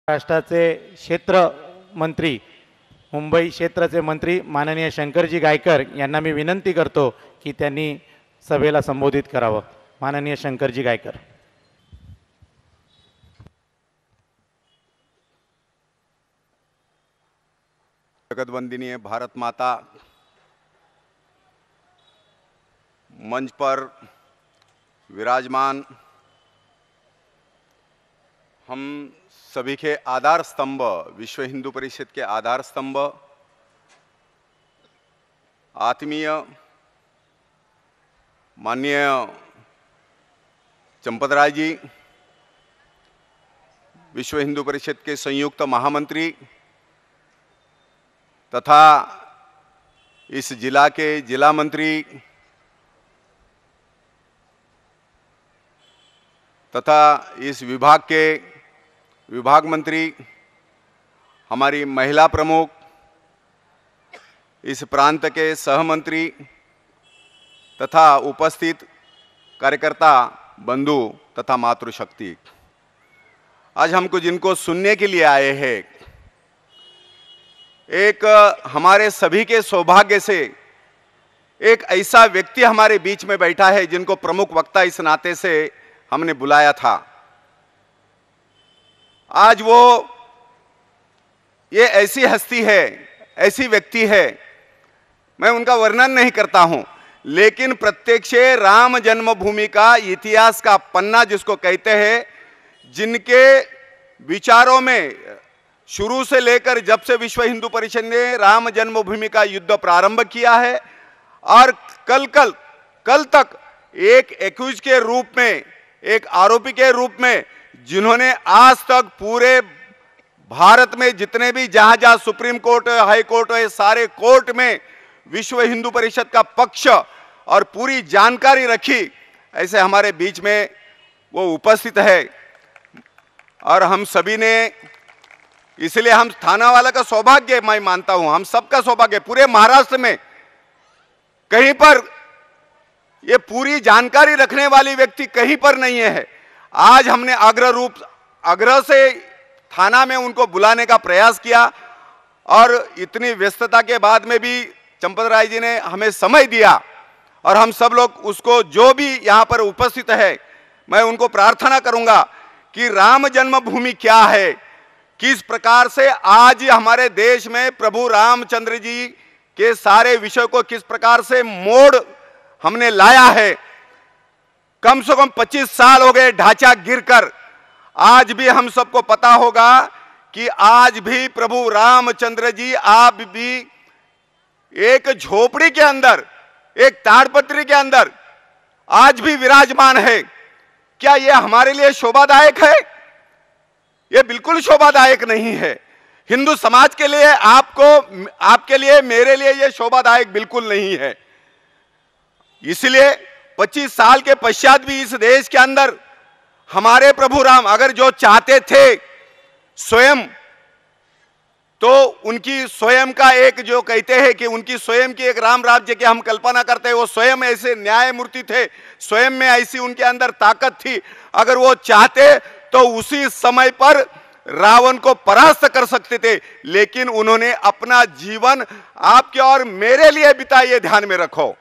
महाराष्ट्राचे क्षेत्र मंत्री, मुंबई क्षेत्राचे मंत्री माननीय शंकरजी गायकर यांना मी विनंती करतो की त्यांनी सभेला संबोधित करावं. माननीय शंकरजी गायकर. जगतवंदनीय भारत माता, मंच पर विराजमान हम सभी के आधार स्तंभ, विश्व हिंदू परिषद के आधार स्तंभ, आत्मीय माननीय चंपतराय जी, विश्व हिंदू परिषद के संयुक्त महामंत्री तथा इस जिला के जिला मंत्री तथा इस विभाग के विभाग मंत्री, हमारी महिला प्रमुख, इस प्रांत के सहमंत्री तथा उपस्थित कार्यकर्ता बंधु तथा मातृशक्ति, आज हमको जिनको सुनने के लिए आए हैं, एक हमारे सभी के सौभाग्य से एक ऐसा व्यक्ति हमारे बीच में बैठा है जिनको प्रमुख वक्ता इस नाते से हमने बुलाया था. आज वो ये ऐसी हस्ती है, ऐसी व्यक्ति है, मैं उनका वर्णन नहीं करता हूं, लेकिन प्रत्यक्ष राम जन्मभूमि का इतिहास का पन्ना जिसको कहते हैं, जिनके विचारों में शुरू से लेकर जब से विश्व हिंदू परिषद ने राम जन्मभूमि का युद्ध प्रारंभ किया है और कल तक एक एक्यूज के रूप में, एक आरोपी के रूप में, जिन्होंने आज तक पूरे भारत में जितने भी जहां सुप्रीम कोर्ट, हाई कोर्ट है, सारे कोर्ट में विश्व हिंदू परिषद का पक्ष और पूरी जानकारी रखी, ऐसे हमारे बीच में वो उपस्थित है. और हम सभी ने, इसलिए हम थाना वाला का सौभाग्य मैं मानता हूं, हम सबका सौभाग्य, पूरे महाराष्ट्र में कहीं पर ये पूरी जानकारी रखने वाली व्यक्ति कहीं पर नहीं है. आज हमने आग्रह से थाना में उनको बुलाने का प्रयास किया और इतनी व्यस्तता के बाद में भी चंपतराय जी ने हमें समय दिया और हम सब लोग उसको, जो भी यहाँ पर उपस्थित है, मैं उनको प्रार्थना करूंगा कि राम जन्मभूमि क्या है, किस प्रकार से आज हमारे देश में प्रभु रामचंद्र जी के सारे विषय को किस प्रकार से मोड़ हमने लाया है. कम से कम 25 साल हो गए ढांचा गिरकर. आज भी हम सबको पता होगा कि आज भी प्रभु रामचंद्र जी आप भी एक झोपड़ी के अंदर, एक ताड़पत्री के अंदर आज भी विराजमान है. क्या यह हमारे लिए शोभादायक है? यह बिल्कुल शोभादायक नहीं है. हिंदू समाज के लिए, आपको, आपके लिए, मेरे लिए यह शोभादायक बिल्कुल नहीं है. इसलिए 25 साल के पश्चात भी इस देश के अंदर हमारे प्रभु राम अगर जो चाहते थे स्वयं, तो उनकी स्वयं का एक, जो कहते हैं कि उनकी स्वयं की एक राम राज्य की हम कल्पना करते हैं, वो स्वयं ऐसे न्यायमूर्ति थे, स्वयं में ऐसी उनके अंदर ताकत थी. अगर वो चाहते तो उसी समय पर रावण को परास्त कर सकते थे, लेकिन उन्होंने अपना जीवन आपके और मेरे लिए बिताया. ये ध्यान में रखो,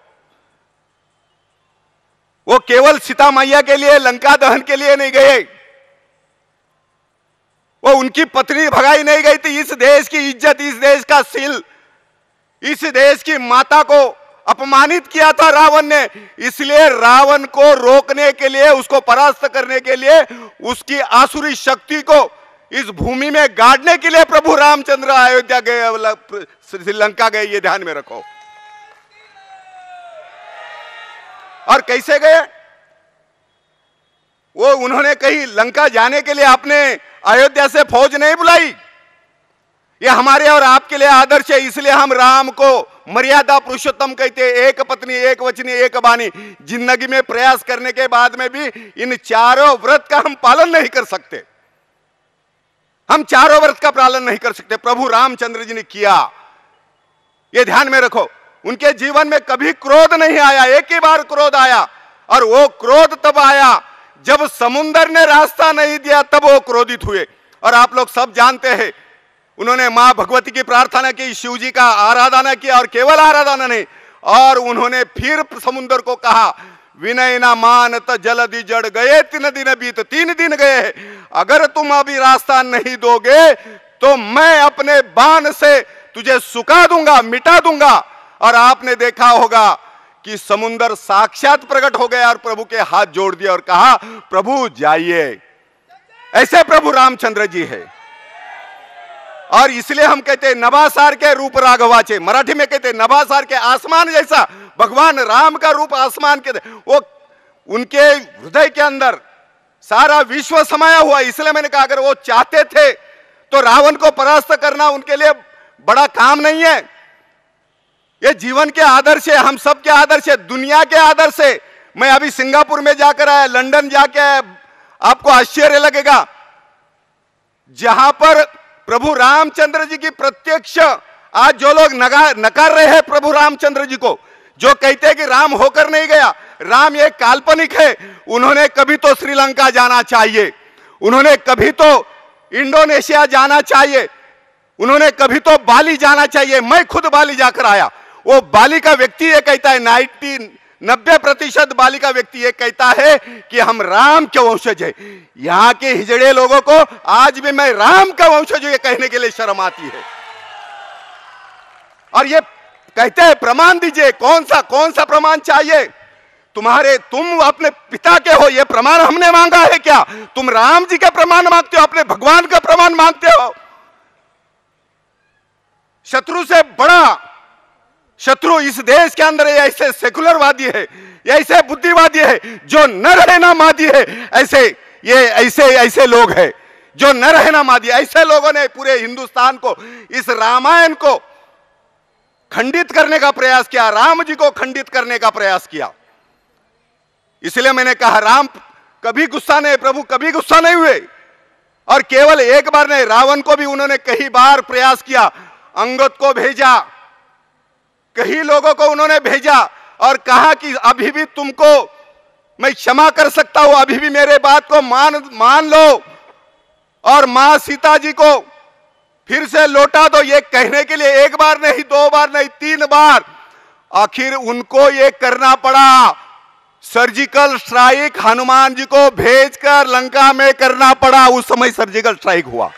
वो केवल सीता मैया के लिए, लंका दहन के लिए नहीं गए, वो उनकी पत्नी भगाई नहीं गई थी. इस देश की इज्जत, इस देश का सील, इस देश की माता को अपमानित किया था रावण ने. इसलिए रावण को रोकने के लिए, उसको परास्त करने के लिए, उसकी आसुरी शक्ति को इस भूमि में गाड़ने के लिए प्रभु रामचंद्र अयोध्या गए, श्रीलंका गए. ये ध्यान में रखो. और कैसे गए वो? उन्होंने कहीं लंका जाने के लिए अपने अयोध्या से फौज नहीं बुलाई. ये हमारे और आपके लिए आदर्श है. इसलिए हम राम को मर्यादा पुरुषोत्तम कहते हैं. एक पत्नी, एक वचनी, एक बानी. जिंदगी में प्रयास करने के बाद में भी इन चारों व्रत का हम पालन नहीं कर सकते. हम चारों व्रत का पालन नहीं कर सकते. प्रभु रामचंद्र जी ने किया. ये ध्यान में रखो. उनके जीवन में कभी क्रोध नहीं आया. एक ही बार क्रोध आया, और वो क्रोध तब आया जब समुंदर ने रास्ता नहीं दिया, तब वो क्रोधित हुए। और आप लोग सब जानते हैं, उन्होंने मां भगवती की प्रार्थना की, शिव जी का आराधना किया, और केवल आराधना नहीं, और उन्होंने फिर समुद्र को कहा, विनय ना मानत जलधि जड़ गए 3 दिन बीत, 3 दिन गए, अगर तुम अभी रास्ता नहीं दोगे तो मैं अपने बाण से तुझे सुखा दूंगा, मिटा दूंगा। और आपने देखा होगा कि समुद्र साक्षात प्रकट हो गया और प्रभु के हाथ जोड़ दिया और कहा, प्रभु जाइए। ऐसे प्रभु रामचंद्र जी है। और इसलिए हम कहते हैं नभासार के रूप राघवाचे, मराठी में कहते हैं नभासार के, आसमान जैसा भगवान राम का रूप आसमान के, वो उनके हृदय के अंदर सारा विश्व समाया हुआ। इसलिए मैंने कहा अगर वो चाहते थे तो रावण को परास्त करना उनके लिए बड़ा काम नहीं है। ये जीवन के आदर्श है, हम सब के आदर्श है, दुनिया के आदर्श है। मैं अभी सिंगापुर में जाकर आया, लंदन जाके आया, आपको आश्चर्य लगेगा, जहां पर प्रभु रामचंद्र जी की प्रत्यक्ष, आज जो लोग नकार रहे हैं प्रभु रामचंद्र जी को, जो कहते हैं कि राम होकर नहीं गया, राम एक काल्पनिक है। उन्होंने कभी तो श्रीलंका जाना चाहिए, उन्होंने कभी तो इंडोनेशिया जाना चाहिए, उन्होंने कभी तो बाली जाना चाहिए। मैं खुद बाली जाकर आया। वो बाली का व्यक्ति ये कहता है, 90% बाली का व्यक्ति ये कहता है कि हम राम के वंशज है। यहां के हिजड़े लोगों को आज भी मैं राम का वंशज हूं ये कहने के लिए शर्म आती है। और ये कहते हैं प्रमाण दीजिए, कौन सा प्रमाण चाहिए तुम अपने पिता के हो, ये प्रमाण हमने मांगा है क्या? तुम राम जी का प्रमाण मांगते हो, अपने भगवान का प्रमाण मांगते हो। शत्रु से बड़ा शत्रु इस देश के अंदर ऐसे सेकुलरवादी है, ऐसे बुद्धिवादी है, जो न रहना मादी है। ऐसे लोग हैं जो न रहना मादी। ऐसे लोगों ने पूरे हिंदुस्तान को, इस रामायण को खंडित करने का प्रयास किया, राम जी को खंडित करने का प्रयास किया। इसलिए मैंने कहा राम कभी गुस्सा नहीं, प्रभु कभी गुस्सा नहीं हुए। और केवल एक बार नहीं, रावण को भी उन्होंने कई बार प्रयास किया, अंगद को भेजा, कई लोगों को उन्होंने भेजा और कहा कि अभी भी तुमको मैं क्षमा कर सकता हूं, अभी भी मेरे बात को मान लो और मां सीता जी को फिर से लौटा दो। ये कहने के लिए एक बार नहीं, 2 बार नहीं, 3 बार आखिर उनको ये करना पड़ा। सर्जिकल स्ट्राइक हनुमान जी को भेजकर लंका में करना पड़ा। उस समय सर्जिकल स्ट्राइक हुआ।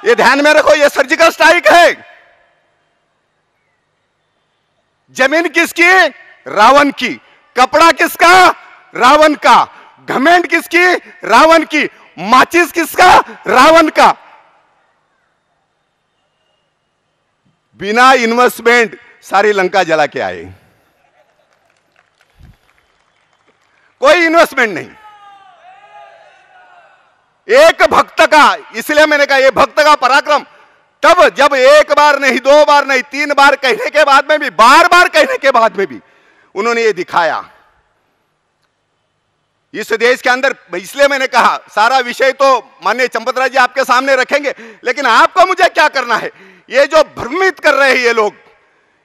ये ध्यान में रखो, ये सर्जिकल स्ट्राइक है। जमीन किसकी? रावण की। कपड़ा किसका? रावण का। घमंड किसकी? रावण की। माचिस किसका? रावण का। बिना इन्वेस्टमेंट सारी लंका जला के आए, कोई इन्वेस्टमेंट नहीं। एक भक्त का, इसलिए मैंने कहा ये भक्त का पराक्रम, तब जब 1 बार नहीं, 2 बार नहीं, 3 बार कहने के बाद में भी, बार बार कहने के बाद में भी उन्होंने ये दिखाया इस देश के अंदर। इसलिए मैंने कहा सारा विषय तो माननीय चंपतराय जी आपके सामने रखेंगे, लेकिन आपको मुझे क्या करना है? ये जो भ्रमित कर रहे हैं ये लोग,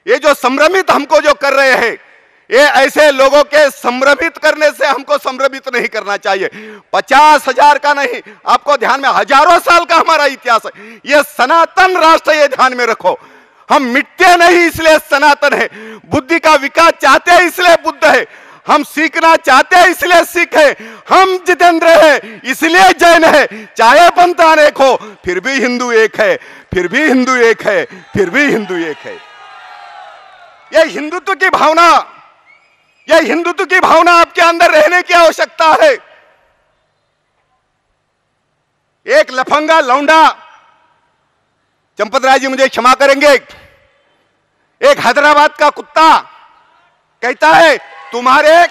ये जो संभ्रमित हमको जो कर रहे हैं, ये ऐसे लोगों के संभ्रमित करने से हमको संभ्रमित नहीं करना चाहिए। 50,000 का नहीं, आपको ध्यान में, हजारों साल का हमारा इतिहास है। ये सनातन राष्ट्र, ये ध्यान में रखो। हम मिटते नहीं इसलिए सनातन है। बुद्धि का विकास चाहते हैं इसलिए बुद्ध है। हम सीखना चाहते हैं इसलिए सिख है। हम जितेंद्र है इसलिए जैन है। चाहे पंथ अनेक हो फिर भी हिंदू एक है, फिर भी हिंदू एक है, फिर भी हिंदू एक है। यह हिंदुत्व की भावना, यह हिंदुत्व की भावना आपके अंदर रहने की आवश्यकता है। एक लफंगा लौंडा, चंपतराय जी मुझे क्षमा करेंगे, एक हैदराबाद का कुत्ता कहता है तुम्हारे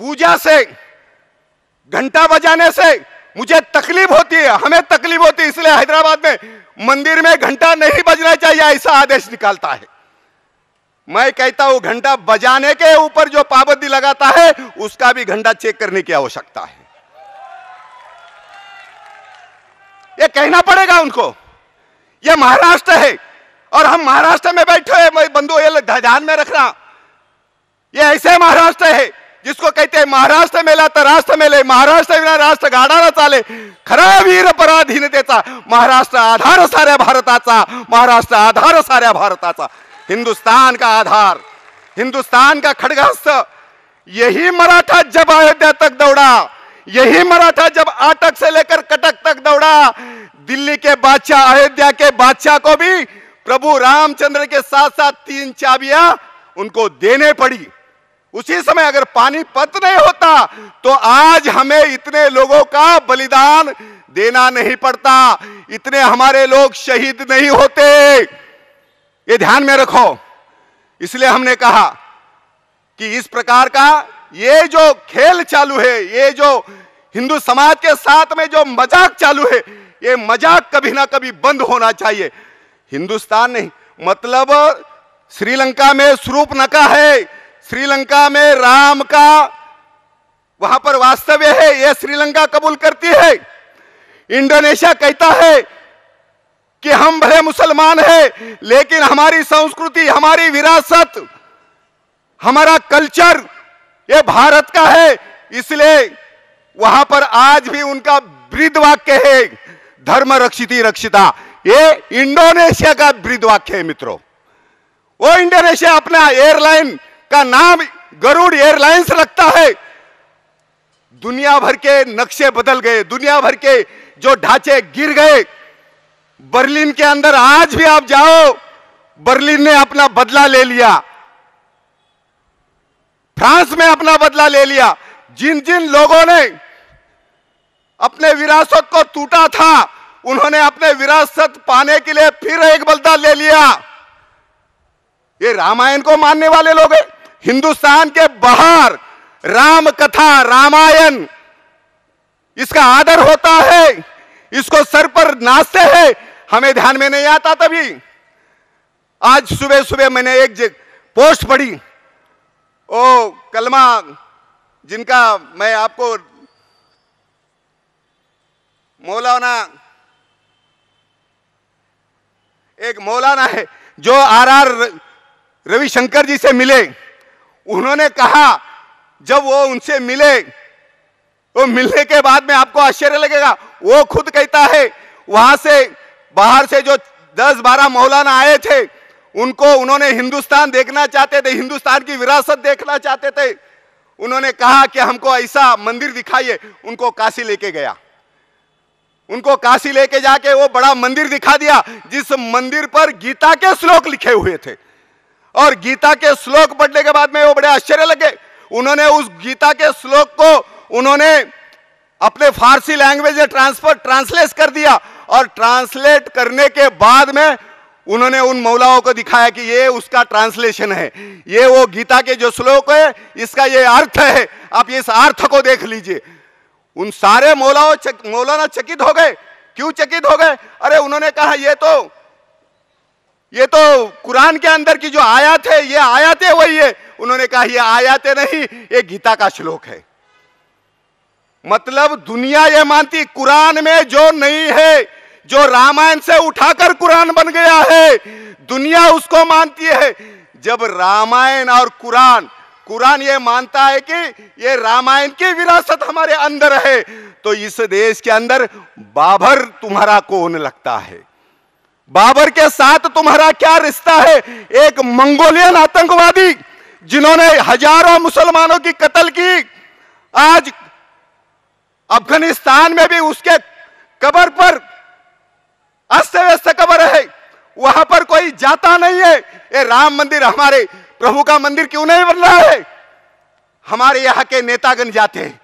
पूजा से, घंटा बजाने से मुझे तकलीफ होती है, हमें तकलीफ होती है, इसलिए हैदराबाद में मंदिर में घंटा नहीं बजना चाहिए, ऐसा आदेश निकालता है। मैं कहता हूं घंटा बजाने के ऊपर जो पाबंदी लगाता है उसका भी घंटा चेक करने की आवश्यकता है। ये कहना पड़ेगा उनको। ये महाराष्ट्र है और हम महाराष्ट्र में बैठे हैं। मैं बंधु ये ध्यान में रखना, ये ऐसे महाराष्ट्र है जिसको कहते हैं महाराष्ट्र मेला तर राष्ट्र मेले, महाराष्ट्र विना राष्ट्र गाडा न चाले, खरा वीर पराधीनतेचा महाराष्ट्र आधार साऱ्या भारताचा, महाराष्ट्र आधार साऱ्या भारताचा, हिंदुस्तान का आधार, हिंदुस्तान का खड़गहस्त। यही मराठा जब अयोध्या तक दौड़ा, यही मराठा जब आटक से लेकर कटक तक दौड़ा, दिल्ली के बादशाह, अयोध्या के बादशाह को भी प्रभु रामचंद्र के साथ साथ 3 चाबियां उनको देने पड़ी। उसी समय अगर पानीपत नहीं होता तो आज हमें इतने लोगों का बलिदान देना नहीं पड़ता, इतने हमारे लोग शहीद नहीं होते। ये ध्यान में रखो। इसलिए हमने कहा कि इस प्रकार का ये जो खेल चालू है, ये जो हिंदू समाज के साथ में जो मजाक चालू है, ये मजाक कभी ना कभी बंद होना चाहिए। हिंदुस्तान नहीं, मतलब श्रीलंका में शूर्पणखा है, श्रीलंका में राम का वहां पर वास्तव्य है, यह श्रीलंका कबूल करती है। इंडोनेशिया कहता है कि हम भले मुसलमान हैं लेकिन हमारी संस्कृति, हमारी विरासत, हमारा कल्चर ये भारत का है, इसलिए वहां पर आज भी उनका ब्रीद वाक्य है, धर्म रक्षिति रक्षिता। ये इंडोनेशिया का ब्रीद वाक्य है मित्रों। वो इंडोनेशिया अपना एयरलाइन का नाम गरुड़ एयरलाइंस रखता है। दुनिया भर के नक्शे बदल गए, दुनिया भर के जो ढांचे गिर गए। बर्लिन के अंदर आज भी आप जाओ, बर्लिन ने अपना बदला ले लिया, फ्रांस में अपना बदला ले लिया। जिन जिन लोगों ने अपने विरासत को टूटा था, उन्होंने अपने विरासत पाने के लिए फिर एक बदला ले लिया। ये रामायण को मानने वाले लोग हैं। हिंदुस्तान के बाहर राम कथा, रामायण, इसका आदर होता है, इसको सर पर नाचते हैं, हमें ध्यान में नहीं आता। तभी आज सुबह सुबह मैंने एक पोस्ट पढ़ी, ओ कलमा जिनका मैं आपको मौलाना, एक मौलाना है जो आर रविशंकर जी से मिले। उन्होंने कहा, जब वो उनसे मिले तो मिलने के बाद में आपको आश्चर्य लगेगा, वो खुद कहता है वहां से बाहर से जो 10-12 मौलाना आए थे, उनको उन्होंने हिंदुस्तान देखना चाहते थे, हिंदुस्तान की विरासत देखना चाहते थे। उन्होंने कहा कि हमको ऐसा मंदिर दिखाइए। उनको काशी लेके गया, उनको काशी लेके जाके वो बड़ा मंदिर दिखा दिया, जिस मंदिर पर गीता के श्लोक लिखे हुए थे। और गीता के श्लोक पढ़ने के बाद में वो बड़े आश्चर्य लगे। उन्होंने उस गीता के श्लोक को उन्होंने अपने फारसी लैंग्वेज में ट्रांसलेट कर दिया, और ट्रांसलेट करने के बाद में उन्होंने उन मौलाओं को दिखाया कि ये उसका ट्रांसलेशन है, ये वो गीता के जो श्लोक है इसका ये अर्थ है, आप इस अर्थ को देख लीजिए। उन सारे मौलाना चकित हो गए। क्यों चकित हो गए? अरे उन्होंने कहा ये तो कुरान के अंदर की जो आयत है, ये आयतें वही है। उन्होंने कहा ये आयतें नहीं, ये गीता का श्लोक है। मतलब दुनिया ये मानती कुरान में जो नहीं है, जो रामायण से उठाकर कुरान बन गया है, दुनिया उसको मानती है। जब रामायण और कुरान ये मानता है कि ये रामायण की विरासत हमारे अंदर है, तो इस देश के अंदर बाबर तुम्हारा कौन लगता है? बाबर के साथ तुम्हारा क्या रिश्ता है? एक मंगोलियन आतंकवादी जिन्होंने हजारों मुसलमानों की कत्ल की, आज अफगानिस्तान में भी उसके कब्र पर अस्त व्यस्त कब्र है, वहां पर कोई जाता नहीं है। ये राम मंदिर, हमारे प्रभु का मंदिर क्यों नहीं बन रहा है? हमारे यहाँ के नेतागण जाते हैं,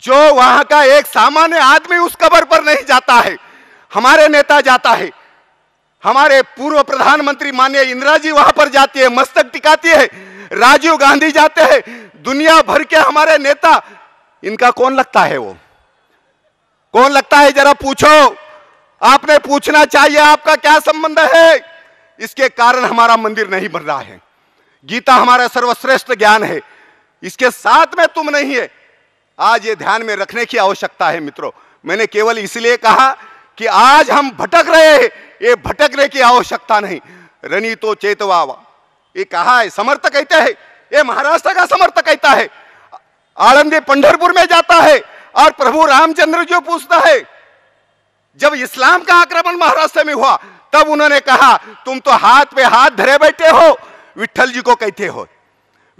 जो वहां का एक सामान्य आदमी उस कब्र पर नहीं जाता है। हमारे नेता जाता है, हमारे पूर्व प्रधानमंत्री माननीय इंदिरा जी वहां पर जाती है, मस्तक टिकाती है, राजीव गांधी जाते हैं, दुनिया भर के हमारे नेता, इनका कौन लगता है? वो कौन लगता है? जरा पूछो, आपने पूछना चाहिए आपका क्या संबंध है। इसके कारण हमारा मंदिर नहीं बन रहा है। गीता हमारा सर्वश्रेष्ठ ज्ञान है, इसके साथ में तुम नहीं है। आज ये ध्यान में रखने की आवश्यकता है मित्रों। मैंने केवल इसलिए कहा कि आज हम भटक रहे हैं, ये भटकने की आवश्यकता नहीं। रनी तो चेतवा, ये कहा है, समर्थ कहते हैं, ये महाराष्ट्र का समर्थ कहता है। आळंदी पंढरपुर में जाता है और प्रभु रामचंद्र जी पूछता है, जब इस्लाम का आक्रमण महाराष्ट्र में हुआ तब उन्होंने कहा तुम तो हाथ पे हाथ धरे बैठे हो, विट्ठल जी को कहते हो,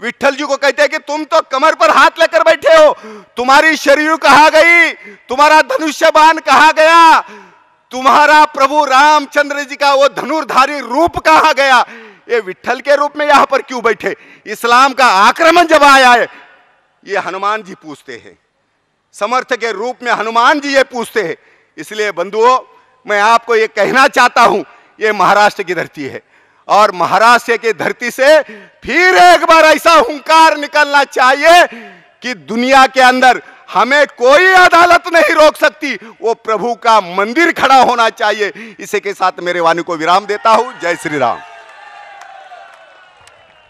विट्ठल जी को कहते हैं कि तुम तो कमर पर हाथ लेकर बैठे हो, तुम्हारी शरीर कहाँ गई, तुम्हारा धनुष्य बाण कहाँ गया, तुम्हारा प्रभु रामचंद्र जी का वो धनुर्धारी रूप कहाँ गया, ये विट्ठल के रूप में यहां पर क्यों बैठे। इस्लाम का आक्रमण जब आया है ये हनुमान जी पूछते हैं, समर्थ के रूप में हनुमान जी ये पूछते हैं। इसलिए बंधुओं मैं आपको ये कहना चाहता हूं, ये महाराष्ट्र की धरती है और महाराष्ट्र की धरती से फिर एक बार ऐसा हुंकार निकलना चाहिए कि दुनिया के अंदर हमें कोई अदालत नहीं रोक सकती, वो प्रभु का मंदिर खड़ा होना चाहिए। इसी के साथ मेरे वाणी को विराम देता हूं। जय श्री राम।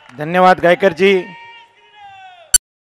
धन्यवाद गायकर जी।